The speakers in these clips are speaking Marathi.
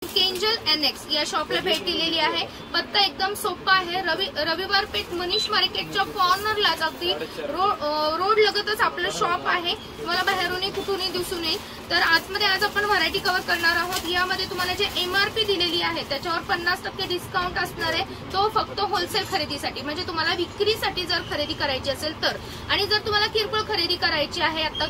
केंजल NX या शॉपला भेट दिलेली आहे। पत्ता एकदम सोपा आहे, रविवार पेठ मनीष मार्केटच्या कॉर्नरला अगदी रोड लगतच आपलं शॉप आहे। तुम्हाला बाहेरूनही कुठूनही दिसून येईल। तर आतमध्ये आज आपण व्हरायटी कव्हर करणार आहोत। यामध्ये तुम्हाला जे MRP दिलेली आहे त्याच्यावर 50% डिस्काउंट असणार आहे, तो फक्त होलसेल खरेदीसाठी, म्हणजे तुम्हाला विक्रीसाठी जर खरेदी करायची असेल तर। आणि जर तुम्हाला किरकोळ खरेदी करायची आहे, आता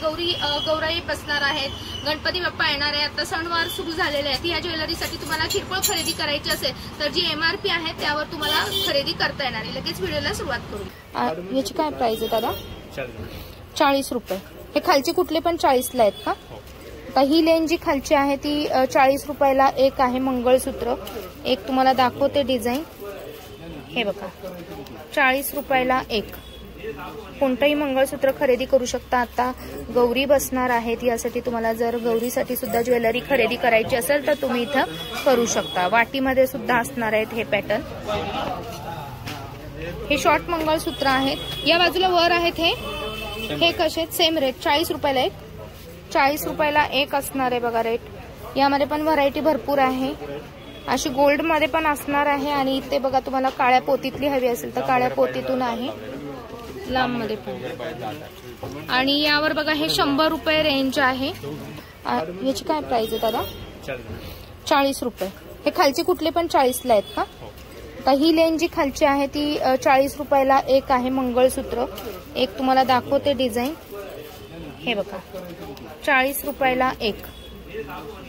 गौराई बसणार आहेत, गणपती बाप्पा येणार आहे, आता सणवार सुरू झालेले आहेत, या ज्वेलरीसाठी तुम्हाला किरकोळ खरेदी करायची असेल तर जी MRP आहे त्यावर तुम्हाला खरेदी करता येणार आहे। लगेच व्हिडिओला सुरुवात करू। याची काय प्राइस आहे दादा? 40 रुपये। हे खालची कुठले पण 40 ला आहेत का? आता ही लेन जी खालची आहे ती 40 रुपयाला एक आहे मंगळसूत्र। एक तुम्हाला दाखवते डिझाईन, हे बघा 40 रुपयाला एक। कोणतंही मंगळसूत्र खरेदी करू शकता। आता गौरी बसणार आहेत, यासाठी तुम्हाला जर गौरीसाठी सुद्धा ज्वेलरी खरेदी करायची असेल तर तुम्ही इथं करू शकता। वाटीमध्ये सुद्धा असणार आहेत हे पॅटर्न। हे शॉर्ट मंगळसूत्र आहेत, या बाजूला वर आहेत हे कसे सेम रेट 40 रुपयाला एक। 40 रुपयाला एक असणार आहे बघा रेट। यामध्ये पण व्हरायटी भरपूर आहे, अशी गोल्ड मध्ये पण असणार आहे। आणि इथे बघा तुम्हाला काळ्या पोतीतली हवी असेल तर काळ्या पोतीतून आहे, लांब मध्ये पण। आणि यावर बघा हे 100 रुपये रेंज आहे। याची काय प्राइस आहे दादा? 40 रुपये। हे खालची कुठले पण 40 ला आहेत का? आता ही लेन जी खालची आहे ती 40 रुपयाला एक आहे मंगळसूत्र। एक तुम्हाला दाखवते डिझाईन, हे बघा 40 रुपयाला एक।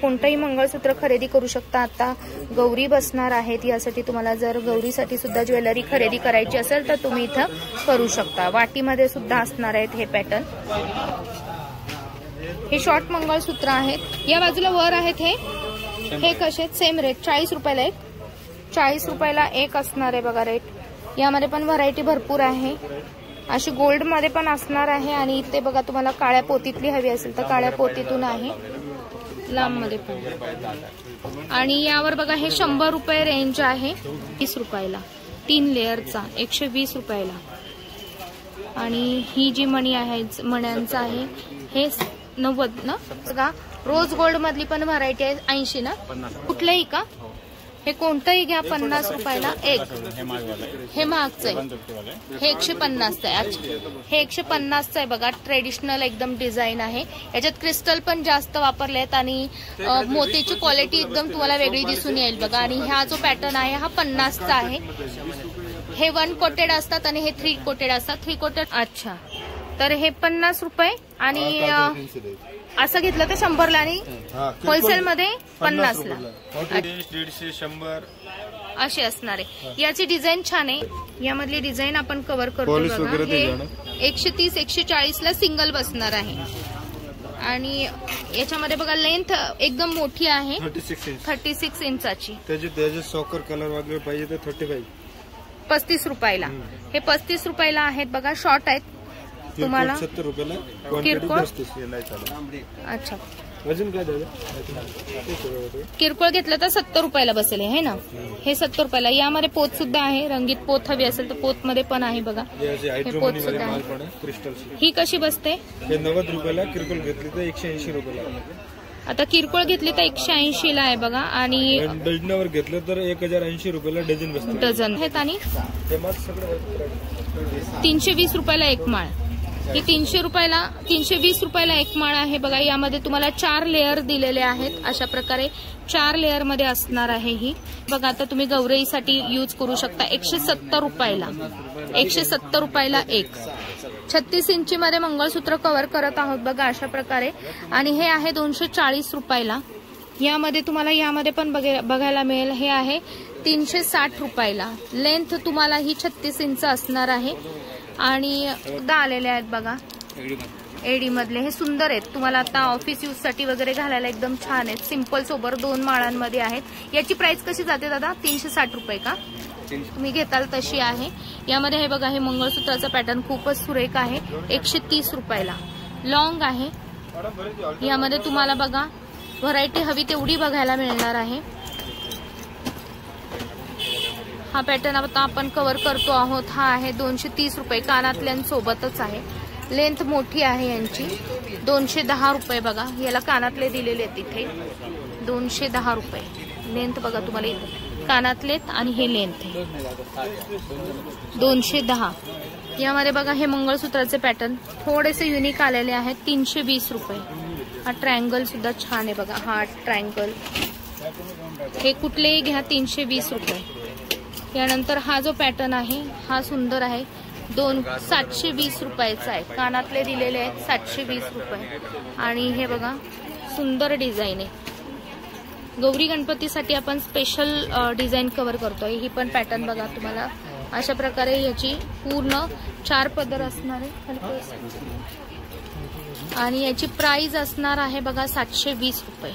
कोणतंही मंगळसूत्र खरेदी करू शकता। आता गौरी बसणार आहेत, यासाठी तुम्हाला जर गौरीसाठी सुद्धा ज्वेलरी खरेदी करायची असेल तर तुम्ही इथं करू शकता। वाटीमध्ये सुद्धा असणार आहेत हे पॅटर्न। हे शॉर्ट मंगळसूत्र आहेत, या बाजूला वर आहेत हे कसे सेम रेट 40 रुपयाला एक। 40 रुपयाला एक असणार आहे बघा रेट। यामध्ये पण व्हरायटी भरपूर आहे, अशी गोल्ड मध्ये पण असणार आहे। आणि इथे बघा तुम्हाला काळ्या पोतीतली हवी असेल तर काळ्या पोतीतून आहे, लांब मध्ये पण। आणि यावर बघा हे 100 रुपये रेंज आहे। 20 रुपयाला 3 लेअरचा 120 रुपयाला। आणि ही जी मणी आहे मण्यांचा आहे हे 90 ना बघा। रोज गोल्ड मधली पण व्हरायटी आहे 80 ना, कुठलेही का? हे कोणतंही घ्या 50 रुपयाला एक। हे महागचं आहे, हे 150 आहे। अच्छा, हे 150 आहे बघा। ट्रेडिशनल एकदम डिझाईन आहे, याच्यात क्रिस्टल पण जास्त वापरले आहेत आणि मोतीची क्वालिटी एकदम तुम्हाला वेगळी दिसून येईल बघा। आणि हा जो पॅटर्न आहे हा 50 चा आहे। हे 1 कोटेड असतात आणि हे 3 कोटेड असतात। 3 कोटेड अच्छा, तर हे 50 रुपये। आणि असं घेतलं तर 100 ला आणि होलसेल मध्ये 50 ला 150 100 असे असणार आहे। याची डिझाईन छान आहे, यामधली डिझाईन आपण कव्हर करतो बघा। हे 130 140 ला सिंगल बसणार आहे। आणि याच्यामध्ये बघा लेंथ एकदम मोठी आहे, 36 इंचाची। त्याचे सॉकर कलर वगैरे पाहिजे तर 35 रुपयाला। हे 35 रुपयाला आहेत बघा, शॉर्ट आहेत तुम्हाला। 70 रुपयाला किरकोळ अच्छा, वजन काय दादा? किरकोळ घेतलं तर 70 रुपयाला बसेल है ना। हे 70 रुपयाला। यामध्ये पोत सुद्धा आहे, रंगीत पोत हवी असेल तर पोत मध्ये पण आहे बघा। हे पोत सुद्धा आहे। ही कशी बसते? हे 90 रुपयाला, किरकोळ घेतली तर 180 रुपयाला। आता किरकोळ घेतली तर 180 ला आहे बघा। आणि डझनावर घेतलं तर 1080 रुपयाला डझन बसते। डझन आहेत। आणि 320 रुपयाला एक माळ। ही 320 रुपयाला एक माळ आहे बघा। यामध्ये तुम्हाला 4 लेअर दिलेले आहेत, अशा प्रकारे 4 लेअर मध्ये असणार आहे ही बघा। आता तुम्ही गौरीसाठी यूज करू शकता। 170 रुपयाला 170 रुपयाला एक। 36 इंची मध्ये मंगळसूत्र कव्हर करत आहोत बघा अशा प्रकारे। आणि हे आहे 240 रुपयाला। यामध्ये तुम्हाला यामध्ये पण बघायला मिळेल, हे आहे 360 रुपयाला। लेंथ तुम्हाला ही 36 इंच असणार आहे। आणि सुद्धा आलेले आहेत बघा एडी मधले, हे सुंदर आहेत। तुम्हाला आता ऑफिस यूज साठी वगैरे घालायला एकदम छान आहेत। सिंपल सोबर 2 माळांमध्ये आहेत। याची प्राइस कशी जाते दादा? 360 रुपये का? तुम्ही घेताल तशी आहे। यामध्ये हे बघा, हे मंगळसूत्राचा पॅटर्न खूपच सुरेख आहे। 130 रुपयाला लॉंग आहे। यामध्ये तुम्हाला बघा व्हरायटी हवी तेवढी बघायला मिळणार आहे। हा पॅटर्न आता आपण कव्हर करतो आहोत। हा आहे 230 रुपये, कानातल्यांसोबतच आहे। लेंथ मोठी आहे यांची। 210 रुपये बघा, याला कानातले दिलेले आहेत तिथे 210 रुपये। लेंथ बघा तुम्हाला इथे कानातलेत आणि हे लेंथ आहे 210. यामध्ये बघा हे मंगळसूत्राचे पॅटर्न थोडेसे युनिक आलेले आहेत 320 रुपये. हा ट्रायंगल सुद्धा छान आहे बघा, हा ट्रायंगल हे कुठलेही घ्या 320 रुपये. यानंतर हा जो पॅटर्न आहे हा सुंदर आहे 720 रुपयाचा आहे. कानातले दिलेले आहेत 720 रुपये. आणि हे बघा सुंदर डिझाईन आहे. गौरी गणपतीसाठी आपण स्पेशल डिझाईन कव्हर करतोय. ही पण पॅटर्न बघा तुम्हाला अशा प्रकारे याची पूर्ण 4 पदर असणार आहे आणि याची प्राइस असणार आहे बघा 720 रुपये.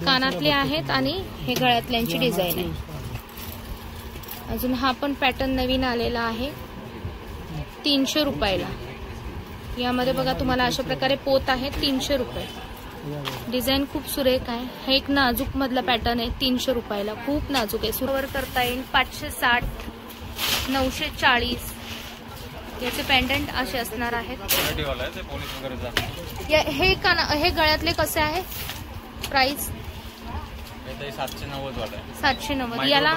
कानातले आहेत आणि हे गळ्यातल्यांची डिझाईन आहे. अजून हा पण पॅटर्न नवीन आलेला आहे 300 रुपयाला. यामध्ये बघा तुम्हाला अशा प्रकारे पोत आहे 300 रुपये. डिझाईन खूप सुरेख आहे. हा एक नाजूक मधला पॅटर्न आहे 300 रुपयाला. खूप नाजूक आहे. सुरवर करता येईल 560, 940. याचे पेंडंट असे असणार आहेत. हे गळ्यातले कसे आहे प्राइस? 790. याला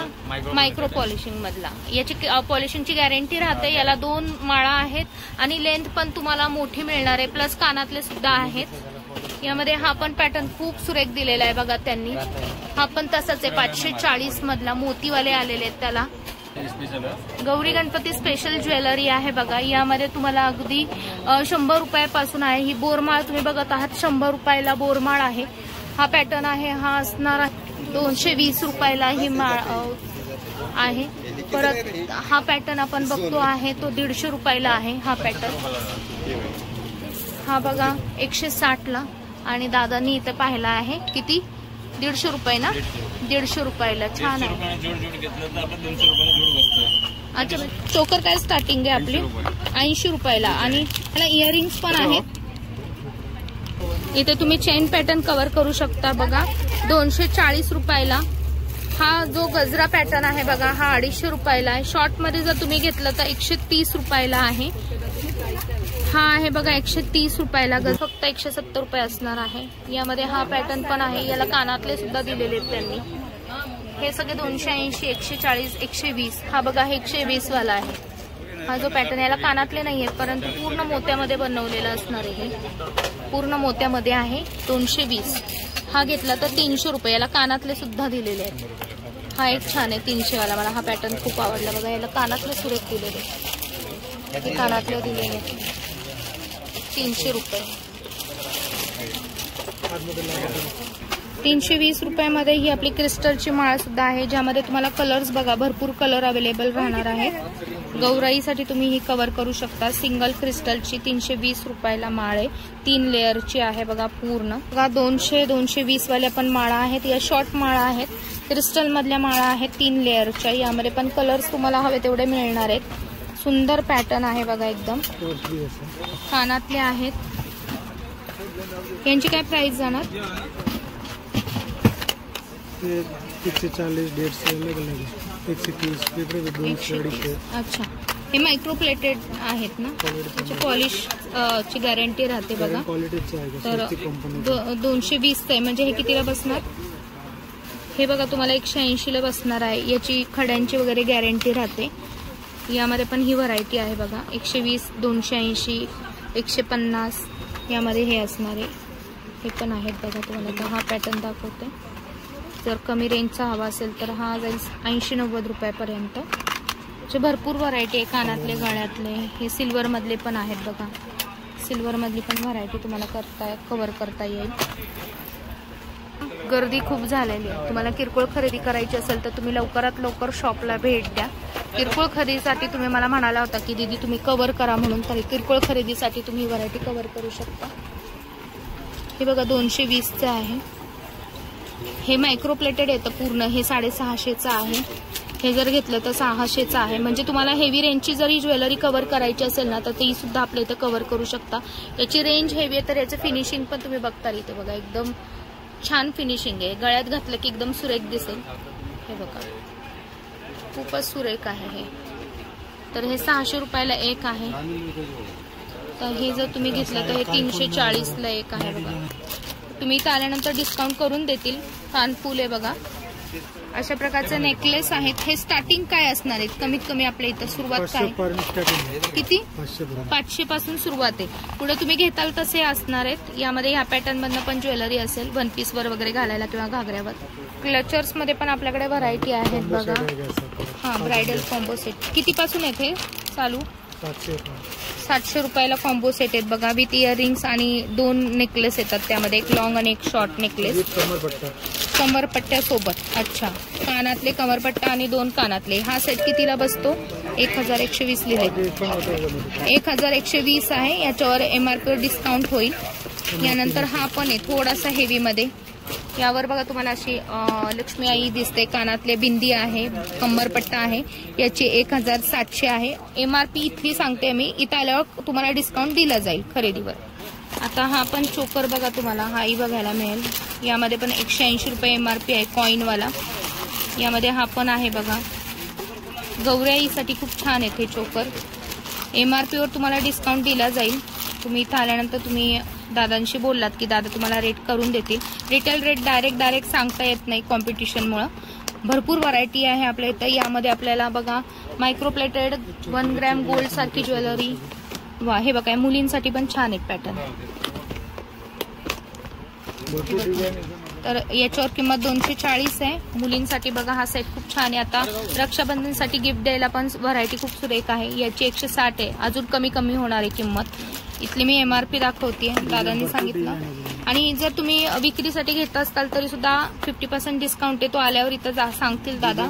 मायक्रो पॉलिशिंग मधला. याची पॉलिशिंगची गॅरंटी राहते. याला 2 माळा आहेत आणि लेंथ पण तुम्हाला मोठी मिळणार आहे. प्लस कानातले सुद्धा आहेत. यामध्ये हा पण पॅटर्न खूप सुरेख दिलेला आहे बघा त्यांनी. हा पण तसाच आहे 540 मधला. मोतीवाले आलेले आहेत त्याला. गौरी गणपती स्पेशल ज्वेलरी आहे बघा. यामध्ये तुम्हाला अगदी 100 रुपयापासून आहे. ही बोरमाळ तुम्ही बघत आहात 100 रुपयाला बोरमाळ आहे. हा पॅटर्न आहे. हा असणार 220 रुपयाला ही माळ आहे. परत हा पॅटर्न आपण बघतो आहे तो 150 रुपयाला आहे. हा पॅटर्न हा बघा 160 ला. आणि दादांनी इथे पाहिला आहे किती 150 रुपये ना. 150 रुपयाला छान आहे. अच्छा चोकर काय स्टार्टिंग आहे आपली 80 रुपयाला. आणि त्याला इयरिंग्स पण आहेत. इथे तुम्ही चेन पॅटर्न कव्हर करू शकता बघा 240 रुपयाला. हा जो गजरा पॅटर्न आहे बघा हा 250 रुपयाला आहे. शॉर्ट मध्ये जर तुम्ही घेतलं तर 130 रुपयाला आहे. हा आहे बघा 130 रुपयाला. फक्त 170 रुपये असणार आहे. यामध्ये हा पॅटर्न पण आहे. याला कानातले सुद्धा दिलेले आहेत त्यांनी. हे सगळे 280, 140, 120. हा बघा हे 120 वाला आहे. हा जो पॅटर्न याला कानातले नाही आहेत परंतु पूर्ण मोत्यामध्ये बनवलेला असणार आहे. पूर्ण मोत्यामध्ये आहे 220. हा घेतला तर 300 रुपये. याला कानातले सुद्धा दिलेले आहेत. हा एक छान आहे 300 वाला. मला हा पॅटर्न खूप आवडला बघा. याला कानातले सुरेख दिलेले. कानातले दिलेले 300 रुपये. 320 रुपयामध्ये ही आपली क्रिस्टलची माळ सुद्धा आहे ज्यामध्ये तुम्हाला कलर्स बघा भरपूर कलर अवेलेबल राहणार आहेत. गौराईसाठी तुम्ही ही कव्हर करू शकता. सिंगल क्रिस्टलची 320 रुपयाला माळ आहे. 3 लेअरची आहे बघा पूर्ण. बघा 200, 220 वाल्या पण माळा आहेत. या शॉर्ट माळा आहेत. क्रिस्टल मधल्या माळा आहेत 3 लेअरच्या. यामध्ये पण कलर्स तुम्हाला हवे तेवढे मिळणार आहेत. सुंदर पॅटर्न आहे बघा एकदम. कानातले आहेत. यांची काय प्राइस जाणार? 140, 150, 130. अच्छा हे मायक्रो प्लेटेड आहेत ना. त्याची पॉलिश ची गॅरंटी राहते बघा. तर 220 आहे म्हणजे हे कितीला बसणार? हे बघा तुम्हाला 180 ला बसणार आहे. याची खड्यांची वगैरे गॅरंटी राहते. यामध्ये पण ही व्हरायटी आहे बघा 120, 280, 150. यामध्ये हे असणारे हे पण आहेत बघा तुम्हाला. तर हा पॅटर्न दाखवते. जर कमी रेंजचा हवा असेल तर हा जाईल 80-90 रुपयापर्यंत. भरपूर व्हरायटी आहे. कानातले गळ्यातले हे सिल्वर मधले पण आहेत बघा. सिल्वर मधली पण व्हरायटी तुम्हाला कव्हर करता येईल. गर्दी खूप झालेली आहे. तुम्हाला किरकोळ खरेदी करायची असेल तर तुम्ही लवकरात लवकर शॉपला भेट द्या. किरकोळ खरेदीसाठी तुम्ही मला म्हणाला होता की दीदी तुम्ही कव्हर करा म्हणून. तर किरकोळ खरेदीसाठी तुम्ही व्हरायटी कव्हर करू शकता. हे बघा 220चं आहे. हे मायक्रो प्लेटेड येतं पूर्ण. हे 650चं आहे. हे जर घेतलं तर 600चं आहे. म्हणजे तुम्हाला हेवी रेंजची जरी ज्वेलरी कव्हर करायची असेल ना तर ती सुद्धा आपल्या इथं कव्हर करू शकता. याची रेंज हेवी आहे तर याचं फिनिशिंग पण तुम्ही बघता इथे बघा. एकदम छान फिनिशिंग आहे. गळ्यात घातलं की एकदम सुरेख दिसेल. हे बघा खूपच सुरेख आहे हे. तर हे 600 रुपयाला एक आहे. तर हे जर तुम्ही घेतलं तर हे 340ला एक आहे बघा. तुम्ही इथं आल्यानंतर डिस्काउंट करून देतील. कानफूल आहे बघा अशा प्रकारचे नेकलेस आहेत. हे स्टार्टिंग काय असणार आहेत? कमीत कमी आपल्या इथं सुरुवात काय किती? 500 पासून सुरुवात आहे. पुढे तुम्ही घेताल तसे असणार आहेत. यामध्ये ह्या पॅटर्न मधनं पण ज्वेलरी असेल, वन पीस वर वगैरे घालायला किंवा घागऱ्यावर. क्लचर्स मध्ये पण आपल्याकडे व्हरायटी आहेत बघा. हा, ब्रायडल कॉम्बो सेट किती पासून आहेत हे चालू? 700 रुपयाला कॉम्बो सेट आहेत बघा. विथ इयरिंग्स आणि 2 नेकलेस येतात त्यामध्ये, एक लॉंग आणि एक शॉर्ट नेकलेस. कमरपट्ट्या सोबत. अच्छा, कानातले कमरपट्टा आणि 2 कानातले. हा सेट कितीला बसतो? 1120 लिहिले. 1120 आहे. याच्यावर MRP वर डिस्काउंट होईल. यानंतर हा पण आहे थोडासा हेवी मध्ये. यावर बघा तुम्हाला अशी लक्ष्मी आई दिसते. कानातले बिंदी आहे, कमरपट्टा आहे. याची 1700 आहे. MRP इथली सांगते मी, इथं आल्यावर तुम्हाला डिस्काउंट दिला जाईल खरेदीवर. आता हा पण चोकर बघा तुम्हाला, हाही बघायला मिळेल. यामध्ये पण 180 रुपये MRP आहे, कॉईनवाला. यामध्ये हा पण आहे बघा. गौराईसाठी खूप छान आहे हे चोकर. MRP वर तुम्हाला डिस्काउंट दिला जाईल. तुम्ही इथं आल्यानंतर तुम्ही दादांशी बोललात की दादा तुम्हाला रेट करून देतील. रिटेल रेट डायरेक्ट सांगता येत नाही कॉम्पिटिशनमुळे. भरपूर व्हरायटी आहे आपल्या इथं. यामध्ये आपल्याला बघा मायक्रो प्लेटेड 1 ग्रॅम गोल्ड सारखी ज्वेलरी. वा, हे बघा मुलींसाठी पण छान आहेत पॅटर्न. तर याच्यावर किंमत 240 आहे. मुलींसाठी बघा हा सेट खूप छान आहे. आता रक्षाबंधनसाठी गिफ्ट द्यायला पण व्हरायटी खूप सुरेख आहे. याची 160 आहे. अजून कमी होणार आहे किंमत. इथली मी MRP दाखवते, दादांनी सांगितलं. आणि जर तुम्ही विक्रीसाठी घेत असाल तरी सुद्धा 50% डिस्काउंट आहे. तो आल्यावर इथं सांगतील दादा.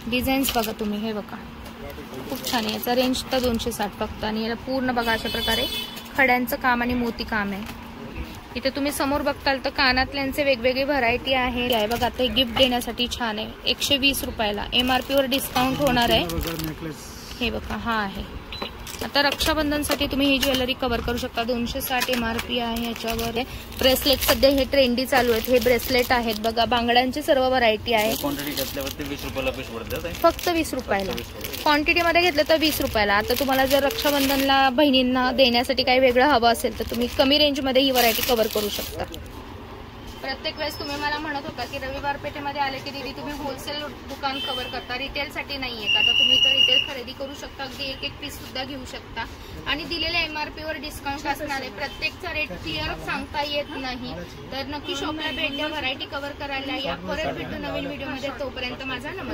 डिझाईन्स बघा तुम्ही, हे बघा खूप छान आहे. याचा रेंज तर 260 फक्त. आणि याला पूर्ण बघा अशा प्रकारे खड्यांचं काम आणि मोती काम आहे. इथे तुम्ही समोर बघताल तर कानातल्यांचे वेगवेगळे व्हरायटी आहे बघा. आता हे गिफ्ट देण्यासाठी छान आहे. 120 रुपयाला. MRP वर डिस्काउंट होणार आहे. हे बघा हा आहे. आता रक्षाबंधनसाठी तुम्ही ही ज्वेलरी कव्हर करू शकता. 260 MRP आहे याच्यावर. ब्रेसलेट सध्या हे ट्रेंडी चालू आहेत. हे ब्रेसलेट आहेत बघा. बांगड्यांची सर्व व्हरायटी आहे. फक्त 20 रुपयाला. क्वांटिटी मध्ये घेतलं तर 20 रुपयाला. आता तुम्हाला जर रक्षाबंधनला बहिणींना देण्यासाठी काही वेगळं हवं असेल तर तुम्ही कमी रेंज मध्ये ही व्हरायटी कव्हर करू शकता. प्रत्येक वेळेस तुम्ही मला म्हणत होता की रविवार पेठेमध्ये आले की दीदी तुम्ही होलसेल दुकान कव्हर करता, रिटेलसाठी नाहीये का? तर तुम्ही तर रिटेल खरेदी करू शकता. अगदी एक पीस सुद्धा घेऊ शकता. आणि दिलेल्या MRP वर डिस्काउंट असणार आहे. प्रत्येकचा रेट क्लिअर सांगता येत नाही. तर नक्की शॉपला भेट द्या, व्हरायटी कव्हर करायला या. परत भेटू नवीन व्हिडिओमध्ये. तोपर्यंत माझा नमस्कार.